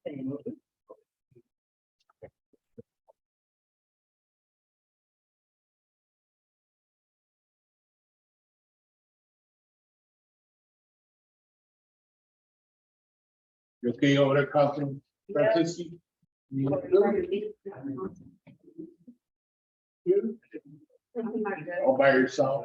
You okay over there, Councilman Francisci? All by yourself?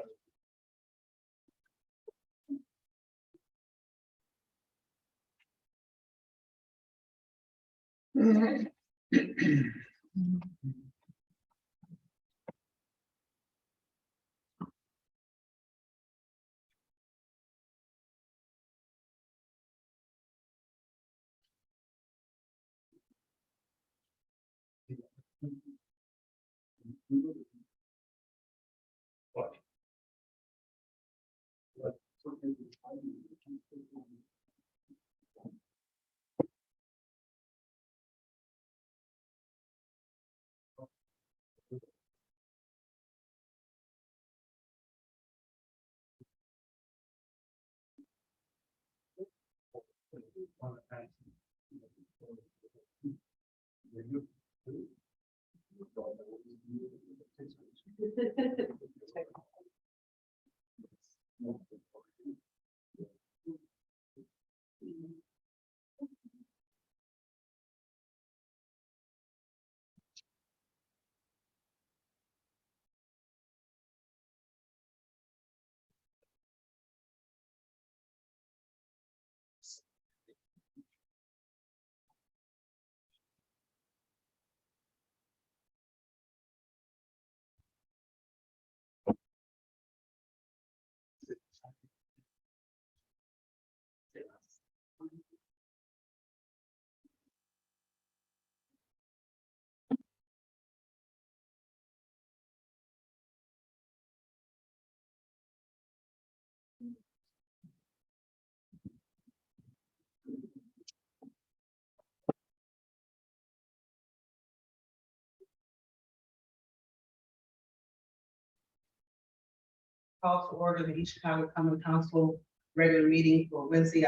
Call to order the East Chicago Common Council regular meeting for Wednesday,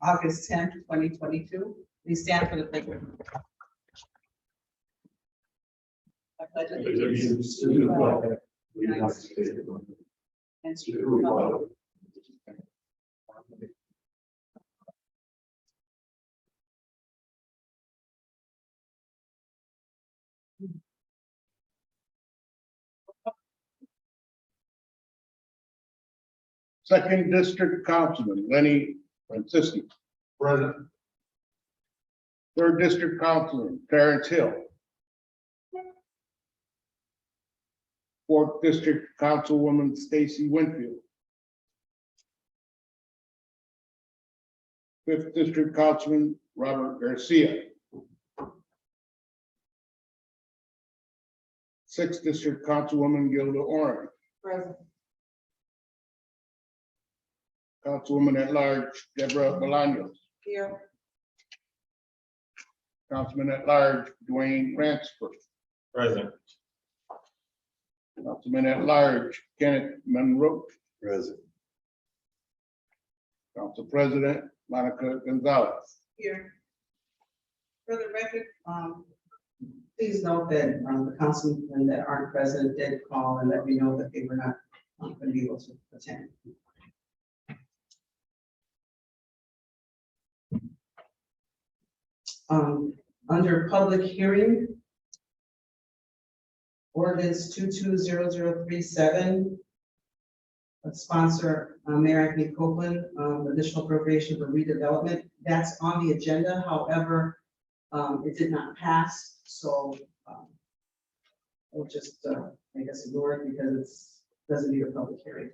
August 10th, 2022. Please stand for the pledge. I pledge allegiance to the flag of the United States of America and to the republic. Second District Councilman Lenny Francisci. Present. Third District Councilman Terrence Hill. Fourth District Councilwoman Stacy Winfield. Fifth District Councilman Robert Garcia. Sixth District Councilwoman Gilda Oren. Present. Councilwoman at Large Deborah Bolaños. Here. Councilman at Large Dwayne Ransford. Present. Councilman at Large Kenneth Monroe. Present. Council President Monica Gonzalez. Here. For the record, please note that the councilmen that aren't present did call and let me know that they were not going to be able to attend. Under public hearing, ordinance 220037, sponsor Mayor Anthony Copeland, additional appropriation for redevelopment. That's on the agenda. However, it did not pass, so we'll just, I guess, ignore it because it's doesn't need a public hearing.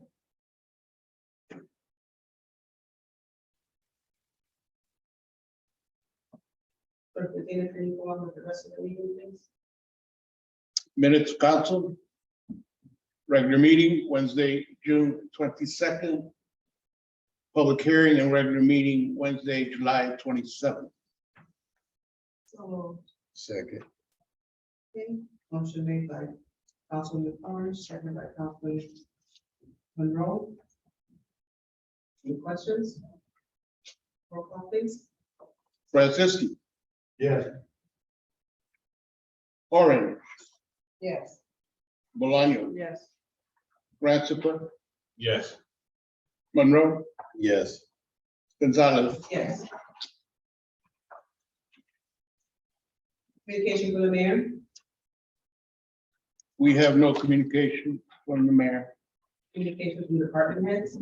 Clerk Medina, can you go on with the rest of the meeting, please? Minutes Council. Regular meeting Wednesday, June 22nd. Public hearing and regular meeting Wednesday, July 27th. So, Second. okay, motion made by Councilman Orange, seconded by Councilman Monroe. Any questions? Roll call, please. Franceschi, Yes. Orange, Yes. Bolaño, Yes. Rancifer, Yes. Monroe, Yes. Gonzalez. Yes. Communication from the mayor. We have no communication from the mayor. Communication from department heads.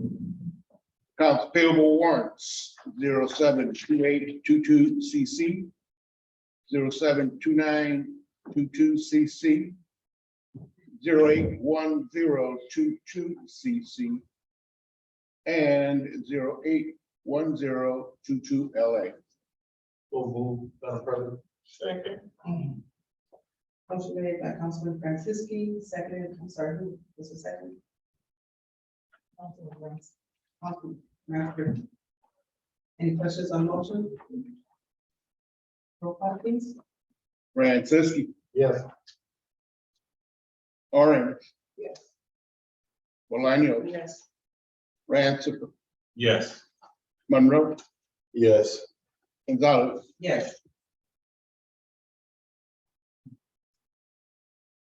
Accounts payable warrants 072822 CC, 072922 CC, 081022 CC, and 081022 LA. So move, Madam President. Second. Motion made by Councilman Franciski, seconded, I'm sorry, who was the second? Councilman Rafter. Any questions on motion? Roll call, please. Franceschi, Yes. Orange, Yes. Bolaño, Yes. Rancifer, Yes. Monroe, Yes. Gonzalez. Yes.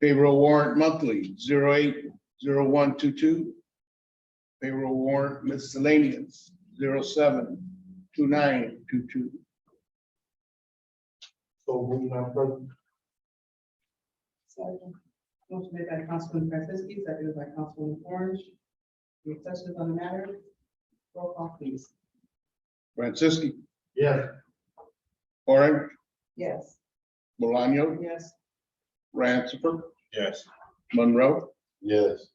Payroll warrant monthly 080122. Payroll warrant miscellaneous 072922. So move, Madam President. Second. Motion made by Councilman Franciski, seconded by Councilman Orange. Any questions on the matter? Roll call, please. Franceschi, Yes. Orange, Yes. Bolaño, Yes. Rancifer, Yes. Monroe, Yes.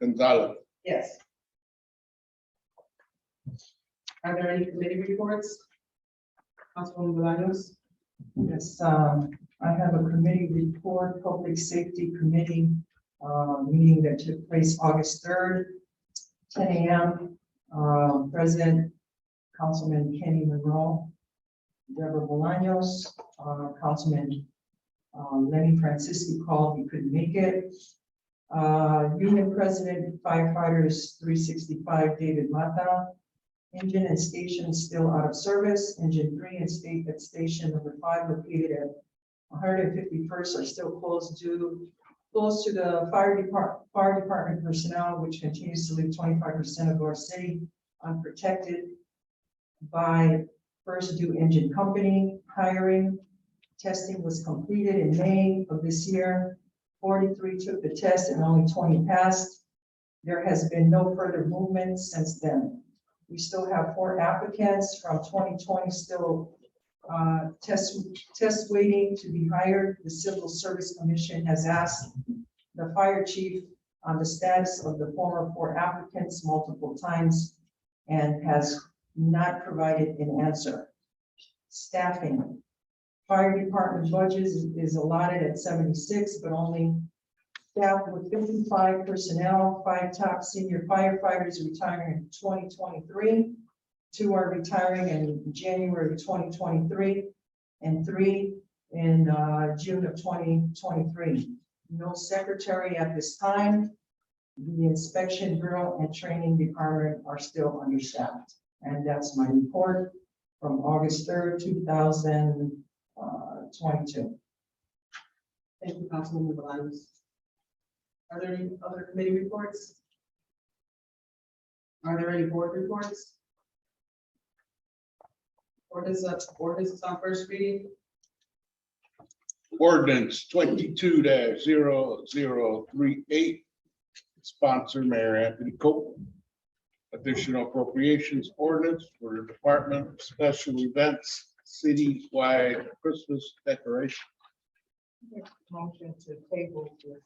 Gonzalez. Yes. Are there any committee reports? Councilwoman Bolaños? Yes, I have a committee report, Public Safety Committee, meeting that took place August 3rd, 10 a.m. President, Councilman Kenny Monroe, Deborah Bolaños, Councilman Lenny Francisci called, he couldn't make it. Union President, Firefighters 365, David Mata. Engine and station still out of service. Engine 3 and state at station number 5 located at 151st are still closed to the fire department personnel, which continues to leave 25% of our city unprotected by first due engine company hiring. Testing was completed in May of this year. 43 took the test and only 20 passed. There has been no further movement since then. We still have 4 applicants from 2020 still test waiting to be hired. The Civil Service Commission has asked the fire chief on the status of the former 4 applicants multiple times and has not provided an answer. Staffing. Fire department budget is allotted at 76, but only staffed with 55 personnel. 5 top senior firefighters retiring in 2023. 2 are retiring in January of 2023, and 3 in June of 2023. No secretary at this time. The inspection bureau and training department are still understaffed. And that's my report from August 3rd, 2022. Thank you, Councilwoman Bolaños. Are there any other committee reports? Are there any board reports? Ordinance is on first reading. Ordinance 22-0038. Sponsor Mayor Anthony Copeland. Additional appropriations ordinance for the Department of Special Events citywide Christmas decoration. Motion to table this.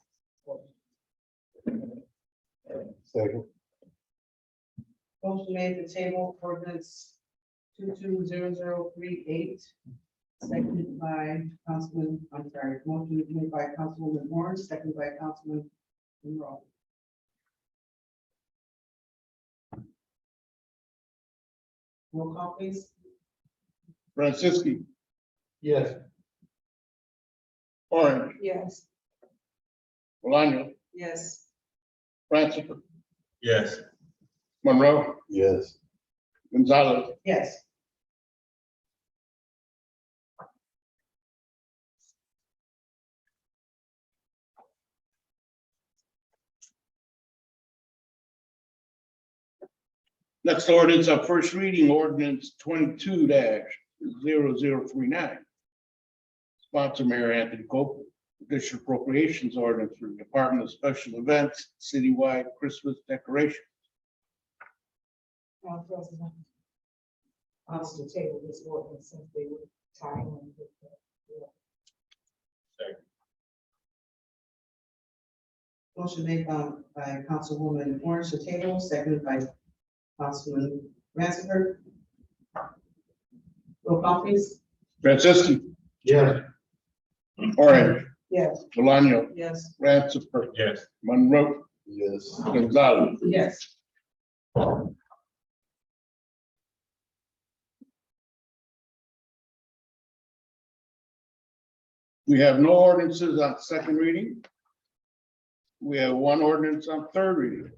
Second. Motion made to table ordinance 220038. Seconded by motion made by Councilwoman Orange, seconded by Councilman Monroe. Roll call, please. Franceschi, Yes. Orange, Yes. Bolaño, Yes. Rancifer, Yes. Monroe, Yes. Gonzalez. Yes. Next ordinance on first reading, ordinance 22-0039. Sponsor Mayor Anthony Copeland. Additional appropriations ordinance for the Department of Special Events, citywide Christmas decoration. Madam President. To table this ordinance since they were tying in with the. Motion made by Councilwoman Orange to table, seconded by Councilman Ransford. Roll call please. Franceschi. Yes. Orange. Yes. Bolaño. Yes. Ratzifer. Yes. Monroe. Yes. Gonzalez. Yes. We have no ordinances on second reading. We have one ordinance on third reading.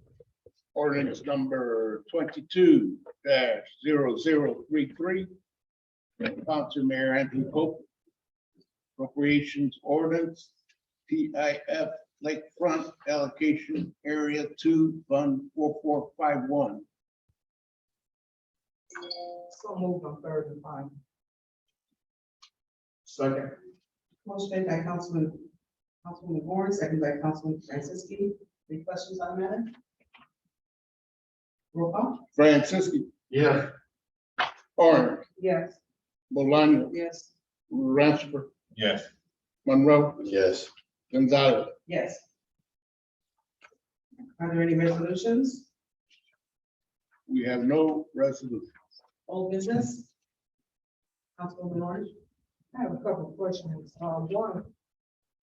Ordinance number 22-0033. Sponsor Mayor Anthony Copeland. Appropriations ordinance, PIF Lakefront Allocation Area 2, Fund 4451. So moved on third and final. Second. Motion made by Councilwoman Orange, seconded by Councilman Franceschi. Any questions on the matter? Roll call. Franceschi. Yes. Orange. Yes. Bolaño. Yes. Ratzifer. Yes. Monroe. Yes. Gonzalez. Yes. Are there any resolutions? We have no resolution. Old business? Councilwoman Orange? I have a couple of questions. One,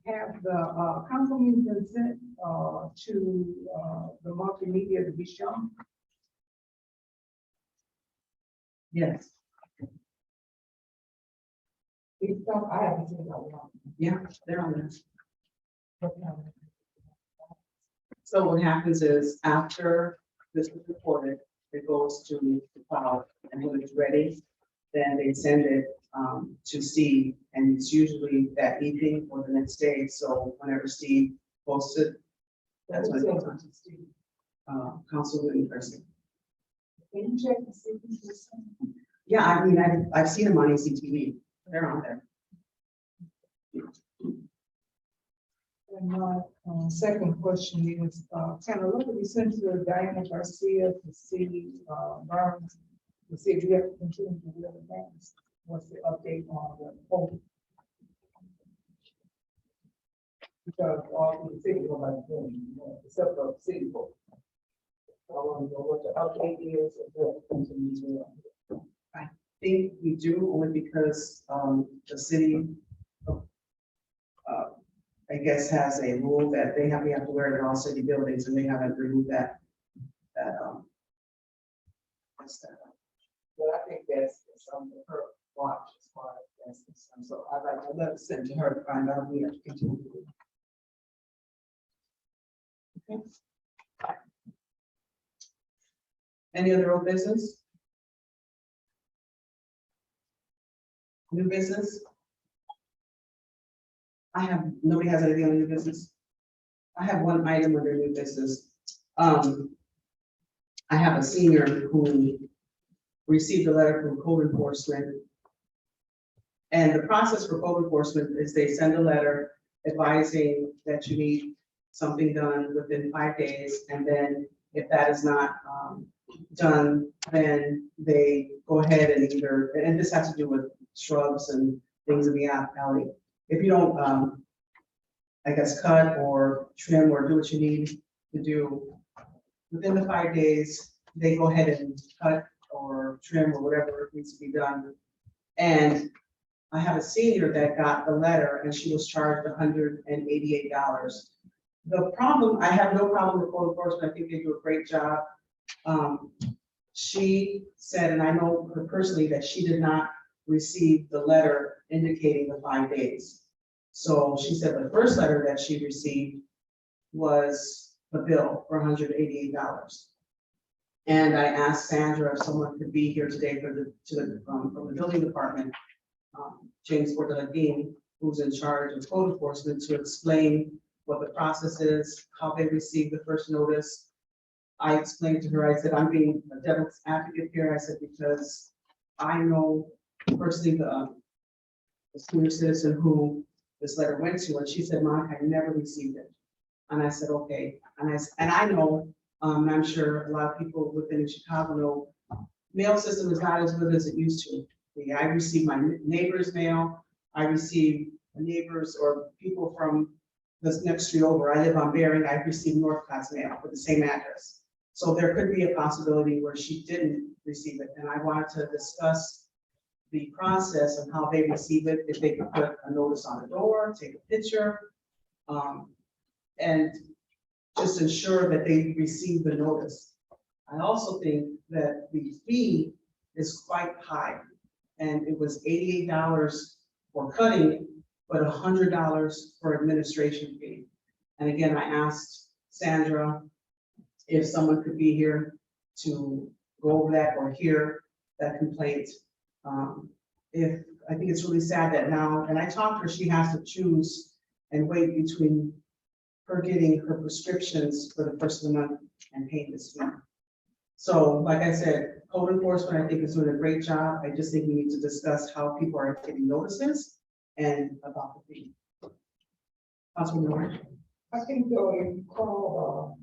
have the council meeting been sent to the multimedia to be shown? Yes. These stuff, I haven't seen that one. Yeah, they're on there. So what happens is after this is recorded, it goes to the cloud, and when it's ready, then they send it to Steve, and it's usually that evening or the next day. So whenever Steve posts it, that's when it goes on. Councilwoman Person. Can you check and see if it's the same? Yeah, I mean, I've seen them on ECTV. They're on there. And my second question is, can a local be sent to Diana Garcia to see Burns, to see if we have to continue to wear the mask? What's the update on the poll? Because all the city, nobody's doing, except for the city folk. I want to know what the update is of what continues to. I think we do, only because the city, I guess, has a rule that we have to wear it in all city buildings, and they haven't removed that. That's that. But I think that's something her watch as far as that's concerned. So I'd like to let it send to her to find out if we have to continue to do it. Okay. Any other old business? New business? Nobody has anything on new business? I have one item under new business. I have a senior who received a letter from code enforcement. And the process for code enforcement is they send a letter advising that you need something done within 5 days. And then if that is not done, then they go ahead and either, and this has to do with shrubs and things in the alley. If you don't, I guess, cut or trim or do what you need to do within the 5 days, they go ahead and cut or trim or whatever needs to be done. And I have a senior that got the letter and she was charged $188. The problem, I have no problem with code enforcement. I think they do a great job. She said, and I know her personally, that she did not receive the letter indicating the 5 days. So she said the first letter that she received was the bill for $188. And I asked Sandra if someone could be here today from the building department, James Bordeladine, who's in charge of code enforcement, to explain what the process is, how they received the first notice, I explained to her, I said, I'm being a devil's advocate here. I said, because I know personally the senior citizen who this letter went to, and she said, Monica, I never received it. And I said, okay. And I know, and I'm sure a lot of people within Chicago know, mail system is not as good as it used to be. I receive my neighbor's mail. I receive neighbors or people from the next street over. I live on Bering. I receive Northcott's mail with the same address. So there could be a possibility where she didn't receive it. And I wanted to discuss the process of how they receive it, if they could put a notice on the door, take a picture, and just ensure that they receive the notice. I also think that the fee is quite high, and it was $88 for cutting, but $100 for administration fee. And again, I asked Sandra if someone could be here to go over that or hear that complaint. I think it's really sad that now, and I talked to her, she has to choose and wait between her getting her prescriptions for the first of the month and paying this fee. So, like I said, code enforcement, I think, is doing a great job. I just think we need to discuss how people are getting notices and about the fee. Councilwoman Moore? I think though, if you call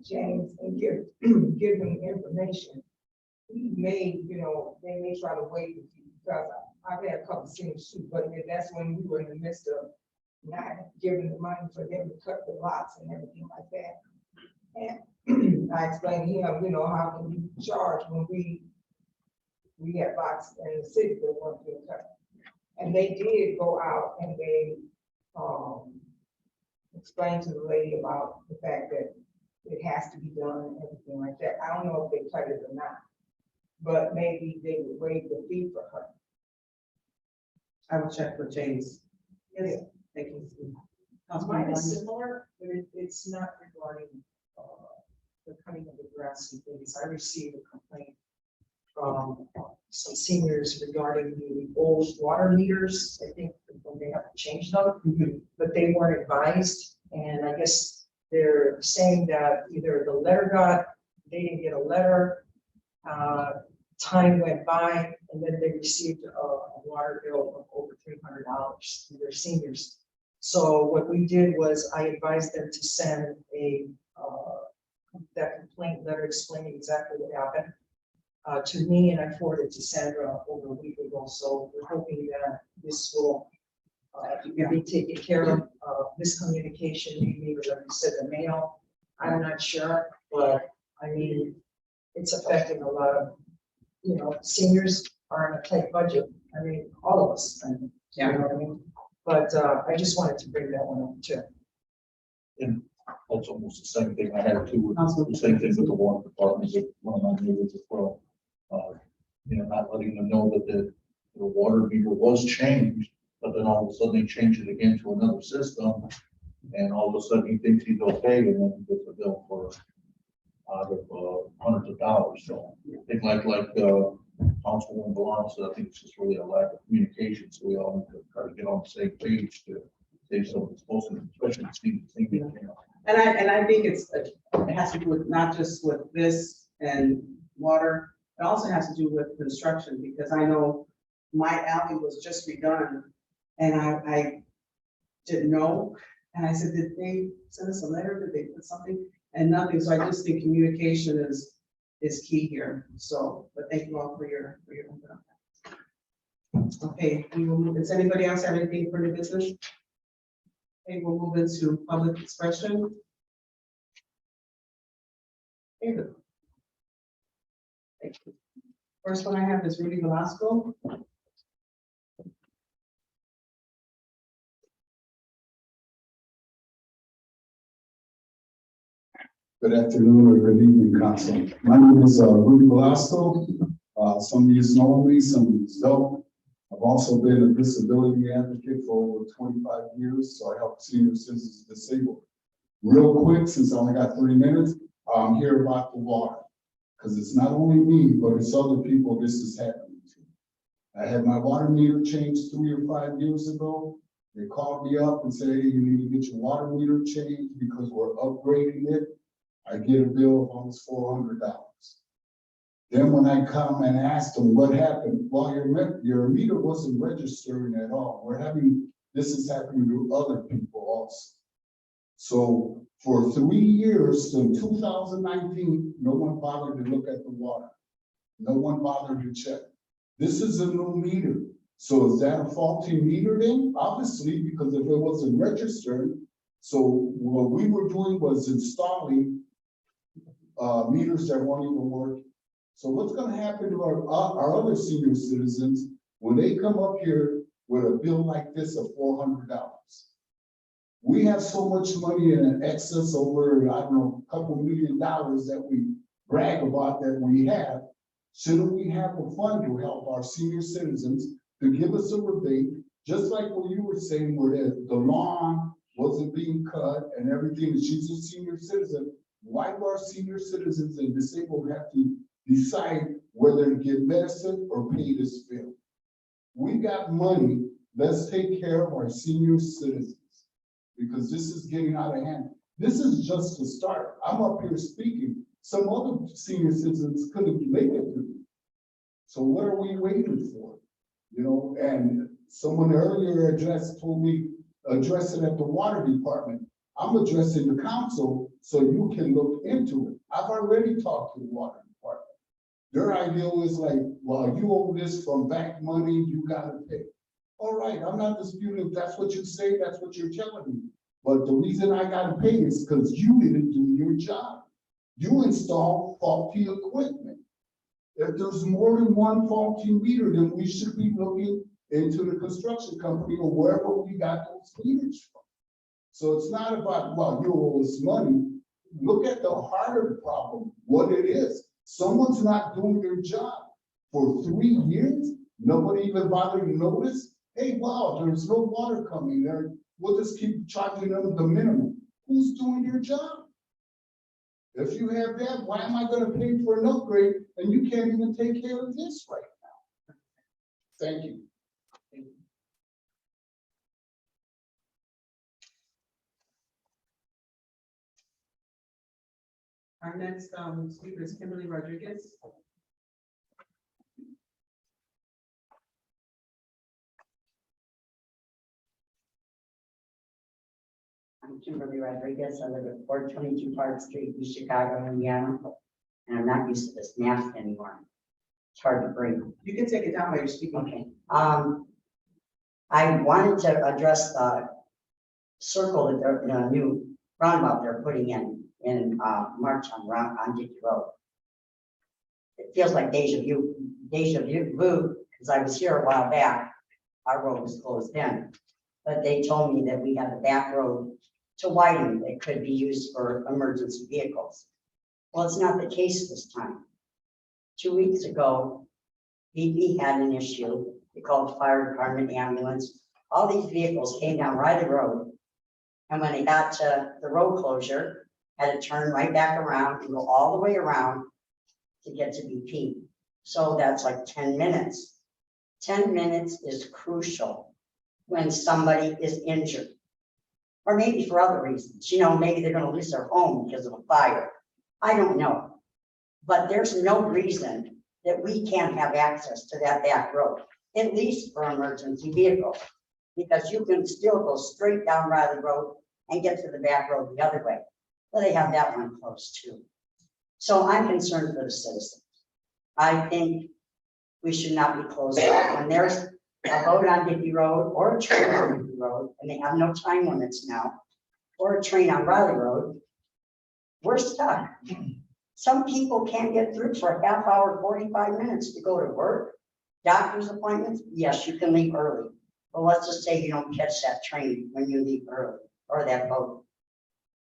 James and give him information, he may, they may try to wait with you, because I've had a couple seniors too, but that's when we were in the midst of not giving the money for them to cut the lots and everything like that. And I explained to him, how can you charge when we had lots in the city that weren't being cut. And they did go out and they explained to the lady about the fact that it has to be done and everything like that. I don't know if they cut it or not, but maybe they would waive the fee for her. I will check with James. Yes, thank you. Mine is similar, but it's not regarding the cutting of the grass and things. I received a complaint from some seniors regarding the old water meters. I think when they have to change them, but they weren't advised. And I guess they're saying that either the letter they didn't get a letter, time went by, and then they received a water bill of over $300 to their seniors. So what we did was I advised them to send that complaint letter explaining exactly what happened to me, and I forwarded it to Sandra over a week ago. So we're hoping that this will be taken care of. Miscommunication, maybe, like you said, the mail. I'm not sure, but I mean, it's affecting a lot of, seniors are in a tight budget. I mean, all of us. You know what I mean? But I just wanted to bring that one up too. And that's almost the same thing I had too, with the same thing with the water department, with one of my neighbors as well. Not letting them know that the water meter was changed, but then all of a sudden they change it again to another system. And all of a sudden he thinks he's okay, and then he gets a bill for hundreds of dollars. So I think like Councilwoman Valano said, I think it's just really a lack of communication. So we all need to try to get on the same page to say something supposed to, especially And I think it has to do with not just with this and water, it also has to do with construction, because I know my alley was just redone and I didn't know. And I said, did they send us a letter? Did they put something? And nothing. So I just think communication is key here. So, but thank you all for your input on that. Okay, we will move. Does anybody else have anything for new business? Okay, we'll move into public expression. David. Thank you. First one I have is Rudy Velasco. Good afternoon or good evening, Council. My name is Rudy Velasco. Some of you know me, some of you don't. I've also been a disability advocate for over 25 years, so I help senior citizens disabled. Real quick, since I only got 3 minutes, I'm here about the water, because it's not only me, but it's other people this is happening to. I had my water meter changed 3 or 5 years ago. They called me up and said, hey, you need to get your water meter changed because we're upgrading it. I get a bill of almost $400. Then when I come and ask them what happened, well, your meter wasn't registering at all. This is happening to other people also. So for 3 years, in 2019, no one bothered to look at the water. No one bothered to check. This is a new meter. So is that a faulty meter then? Obviously, because if it wasn't registered, so what we were doing was installing meters that weren't even working. So what's gonna happen to our other senior citizens when they come up here with a bill like this of $400? We have so much money in excess over, I don't know, a couple $1 million that we brag about that we have. Shouldn't we have a fund to help our senior citizens to give us a rebate, just like what you were saying, where the lawn wasn't being cut and everything, and she's a senior citizen? Why do our senior citizens and disabled have to decide whether to get medicine or pay this bill? We got money, let's take care of our senior citizens, because this is getting out of hand. This is just the start. I'm up here speaking. Some other senior citizens couldn't make it to me. So what are we waiting for? You know, and someone earlier told me, address it at the water department. I'm addressing the council so you can look into it. I've already talked to the water department. Their idea was like, well, you owe this from back money, you gotta pay. All right, I'm not disputing if that's what you say, that's what you're telling me. But the reason I gotta pay is because you didn't do your job. You installed faulty equipment. If there's more than one faulty meter, then we should be looking into the construction company or wherever we got those meters from. So it's not about, well, you owe us money. Look at the heart of the problem, what it is. Someone's not doing their job for 3 years. Nobody even bothered to notice. Hey, wow, there's no water coming there. We'll just keep charging them the minimum. Who's doing your job? If you have that, why am I going to pay for an upgrade and you can't even take care of this right now? Thank you. Our next speaker is Kimberly Rodriguez. I'm Kimberly Rodriguez. I live at 422 Park Street, East Chicago, Indiana. And I'm not used to this mask anymore. It's hard to breathe. You can take it down while you're speaking. Okay. I wanted to address the circle that they're, the new roundabout they're putting in March on Dickey Road. It feels like deja vu, because I was here a while back. Our road was closed in, but they told me that we have a back road to widen that could be used for emergency vehicles. Well, it's not the case this time. 2 weeks ago, BP had an issue. They called the fire department, ambulance. All these vehicles came down Riley Road. And when they got to the road closure, had to turn right back around and go all the way around to get to BP. So that's like 10 minutes. 10 minutes is crucial when somebody is injured. Or maybe for other reasons, you know, maybe they're going to lose their home because of a fire. I don't know. But there's no reason that we can't have access to that back road, at least for emergency vehicles, because you can still go straight down Riley Road and get to the back road the other way. Well, they have that one closed too. So I'm concerned for the citizens. I think we should not be closed off. When there's a boat on Dickey Road or a train on Dickey Road, and they have no time limits now, or a train on Riley Road, we're stuck. Some people can't get through for a half hour, 45 minutes to go to work. Doctor's appointments, yes, you can leave early. But let's just say you don't catch that train when you leave early, or that boat.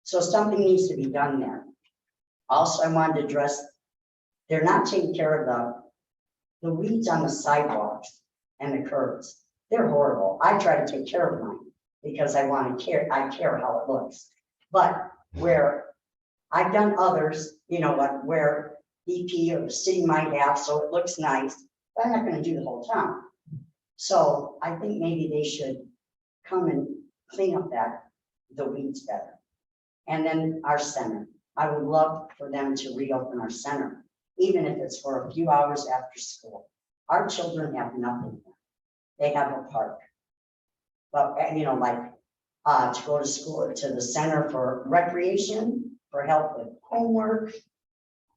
So something needs to be done there. Also, I wanted to address, they're not taking care of the weeds on the sidewalks and the curbs. They're horrible. I try to take care of mine because I care how it looks. But where I've done others, you know, like where BP or the city might have, so it looks nice, but I'm not going to do the whole town. So I think maybe they should come and clean up the weeds better. And then our center. I would love for them to reopen our center, even if it's for a few hours after school. Our children have nothing. They have a park. But, you know, like, to go to school, to the center for recreation, for help with homework,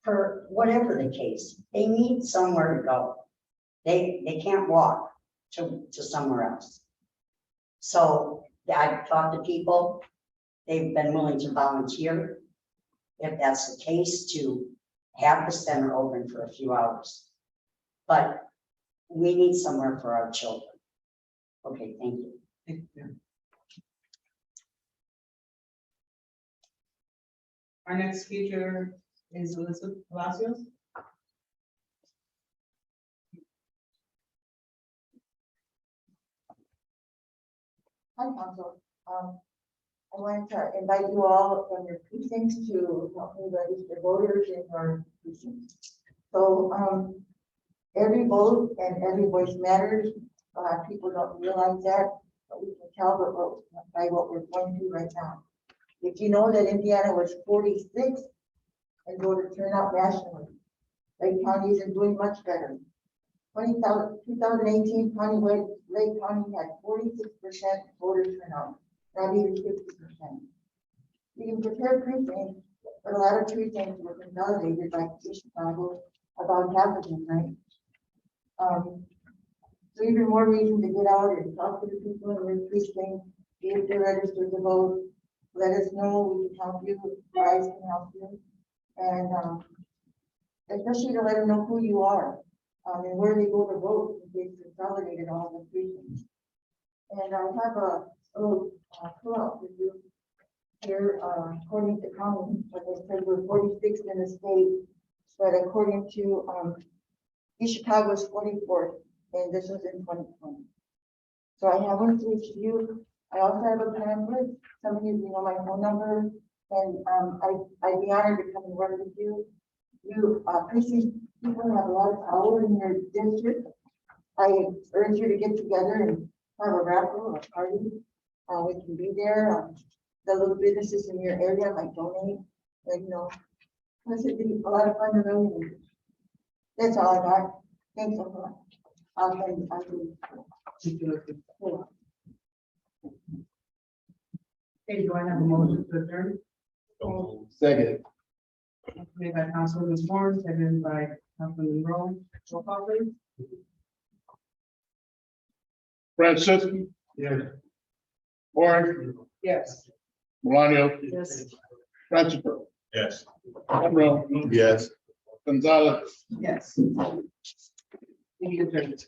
for whatever the case, they need somewhere to go. They can't walk to somewhere else. So I've talked to people, they've been willing to volunteer, if that's the case, to have the center open for a few hours. But we need somewhere for our children. Okay, thank you. Thank you. Our next speaker is Elizabeth Palacios. Hi, Council. I wanted to invite you all from your precincts to help me register voters in your precincts. So, every vote and every voice matters. People don't realize that, but we can tell by what we're going through right now. If you know that Indiana was 46 and voter turnout nationally, Lake County isn't doing much better. 2018, Lake County had 46% voter turnout, not even 50%. You can prepare precincts, but a lot of precincts were consolidated like Chicago, about half of them, right? So even more reason to get out and talk to the people in your precinct, see if they're registered to vote. Let us know, we can help you, guys can help you. And especially to let them know who you are. And where they go to vote, if they've consolidated all the precincts. And I have a little pull-up with you here, according to county, like I said, we're 46th in the state, but according to East Chicago is 44th, and this was in 2020. So I have one to each of you. I also have a pamphlet. Some of you know my phone number, and I'd be honored to come and work with you. You precinct people have a lot of power in your district. I urge you to get together and have a raffle or a party. We can be there. The little businesses in your area might donate, and you know, plus it'd be a lot of fun to really. That's all I got. Thanks so much. Okay, do I have a motion to adjourn? Second. Made by Councilman Moore, seconded by Councilman Rowe. Roll call, please. Francis. Yeah. Warren. Yes. Malonio. Yes. Principal. Yes. Monroe. Yes. Gonzalez. Yes. Meeting adjourned.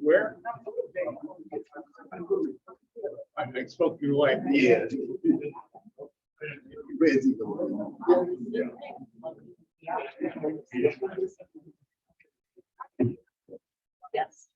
Where? I spoke to your wife. Yeah. Yes.